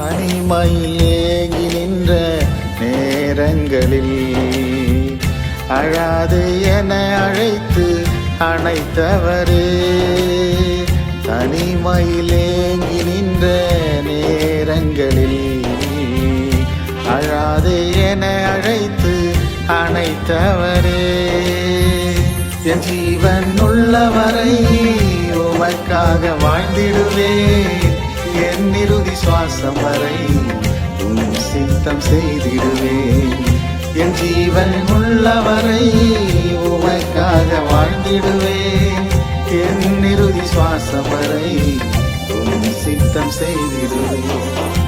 தனிமையில் ஏங்கி நின்ற நேரங்களில் அழாது என அழைத்து அணைத்தவரே. தனிமையில் ஏங்கி நின்ற நேரங்களில் அழாது என அழைத்து அணைத்தவரே. என் ஜீவன் உள்ளவரை உமக்காக வாழ்ந்திடுவேன். என் இறுதி சுவாசம் வரை உம் சித்தம் செய்திடுவேன். என் ஜீவன் உள்ளவரை உமக்காக வாழ்ந்திடுவேன். என் இறுதி சுவாசம் வரை உம் சித்தம் செய்திடுவேன்.